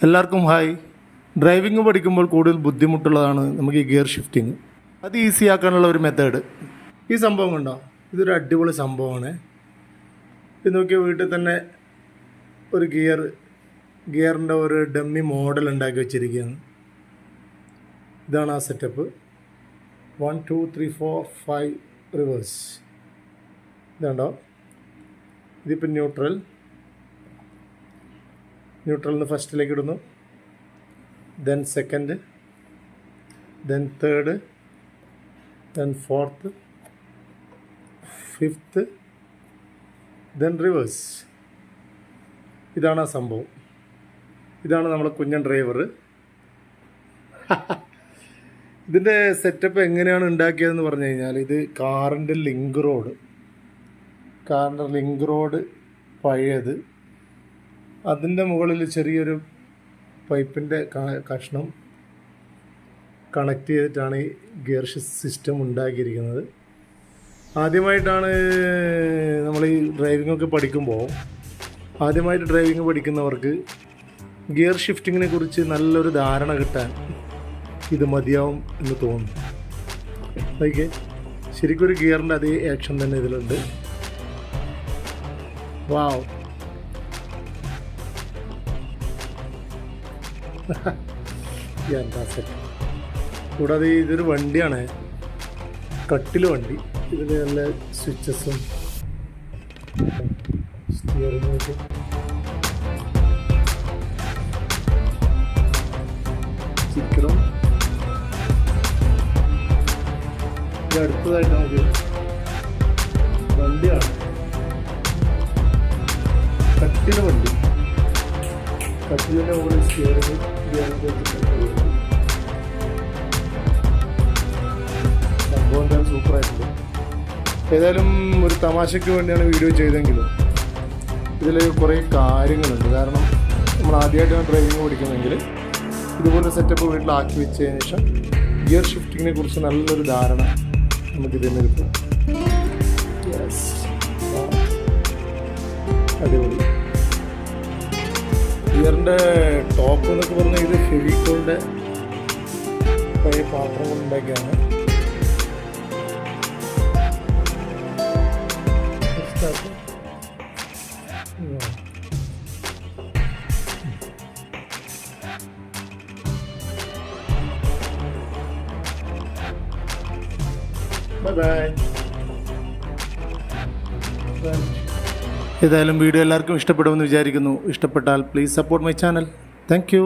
എല്ലാവർക്കും hi. Driving പഠിക്കുമ്പോൾ കൂടുതൽ ബുദ്ധിമുട്ടുള്ളതാണ് നമുക്ക് ഈ ഗിയർ ഷിഫ്റ്റിങ്. അത് ഈസി ആക്കാനുള്ള ഒരു മെത്തേഡ്. ഈ സംഭവം കണ്ടോ, ഇതൊരു അടിപൊളി സംഭവമാണ്. ഇത് നോക്കിയാൽ വീട്ടിൽ തന്നെ ഒരു ഗിയറിൻ്റെ ഒരു ഡമ്മി മോഡൽ ഉണ്ടാക്കി വെച്ചിരിക്കുകയാണ്. ഇതാണ് ആ സെറ്റപ്പ്. 1 2 3 4 5 റിവേഴ്സ്. ഇതുണ്ടോ, ഇതിപ്പോൾ ന്യൂട്രലിന് ഫസ്റ്റിലേക്ക് ഇടുന്നു, then second, then third, then fourth, fifth, then reverse. ഇതാണ് ആ സംഭവം. ഇതാണ് നമ്മുടെ കുഞ്ഞൻ ഡ്രൈവർ. ഇതിൻ്റെ സെറ്റപ്പ് എങ്ങനെയാണ് ഉണ്ടാക്കിയതെന്ന് പറഞ്ഞു കഴിഞ്ഞാൽ, ഇത് കാറിൻ്റെ ലിങ്ക് റോഡ് പഴയത്, അതിൻ്റെ മുകളിൽ ചെറിയൊരു പൈപ്പിൻ്റെ കഷ്ണം കണക്ട് ചെയ്തിട്ടാണ് ഈ ഗിയർ സിസ്റ്റം ഉണ്ടാക്കിയിരിക്കുന്നത്. ആദ്യമായിട്ടാണ് നമ്മൾ ഈ ഡ്രൈവിങ്ങൊക്കെ പഠിക്കുമ്പോൾ, ആദ്യമായിട്ട് ഡ്രൈവിംഗ് പഠിക്കുന്നവർക്ക് ഗിയർ ഷിഫ്റ്റിങ്ങിനെ കുറിച്ച് നല്ലൊരു ധാരണ കിട്ടാൻ ഇത് മതിയാവും എന്ന് തോന്നുന്നു. ഓക്കെ, ശരിക്കും ഒരു ഗിയറിൻ്റെ അതേ ആക്ഷൻ തന്നെ ഇതിലുണ്ട്. വാവ്, എന്താ സെറ്റ്. കൂടാതെ ഇതൊരു വണ്ടിയാണ്, കട്ടിൽ വണ്ടി. ഇതിൽ നല്ല സ്വിച്ചസും സ്റ്റിയറിംഗ് സ്റ്റിക്കറും. ഇത് അടുത്തതായിട്ട് നമുക്ക് വണ്ടിയാണ്, കട്ടിൽ വണ്ടി. കട്ടിലിൻ്റെ മുകളിൽ സ്റ്റിയറിംഗ് സംഭവം എന്തായാലും സൂപ്പറായിട്ടുണ്ട്. ഏതായാലും ഒരു തമാശയ്ക്ക് വേണ്ടിയാണ് വീഡിയോ ചെയ്തെങ്കിലും ഇതിൽ കുറേ കാര്യങ്ങളുണ്ട്. കാരണം നമ്മൾ ആദ്യമായിട്ടാണ് ഡ്രൈവിംഗ് പഠിക്കുന്നതെങ്കിൽ ഇതുപോലെ സെറ്റപ്പ് വീട്ടിലാക്കി വെച്ചതിന് ശേഷം ഗിയർ ഷിഫ്റ്റിങ്ങിനെ കുറിച്ച് നല്ലൊരു ധാരണ നമുക്കിതിൽ നിന്ന് കിട്ടും. അടിപൊളി. ഗിയറിൻ്റെ ടോപ്പ് എന്നൊക്കെ പറഞ്ഞാൽ ഇത് ഫെവിക്കോളിൻ്റെ പഴയ പാത്രങ്ങൾ ഉണ്ടാക്കിയാണ്. Bye bye. ഏതായാലും വീഡിയോ എല്ലാവർക്കും ഇഷ്ടപ്പെടുമെന്ന് വിചാരിക്കുന്നു. ഇഷ്ടപ്പെട്ടാൽ please support my channel. Thank U.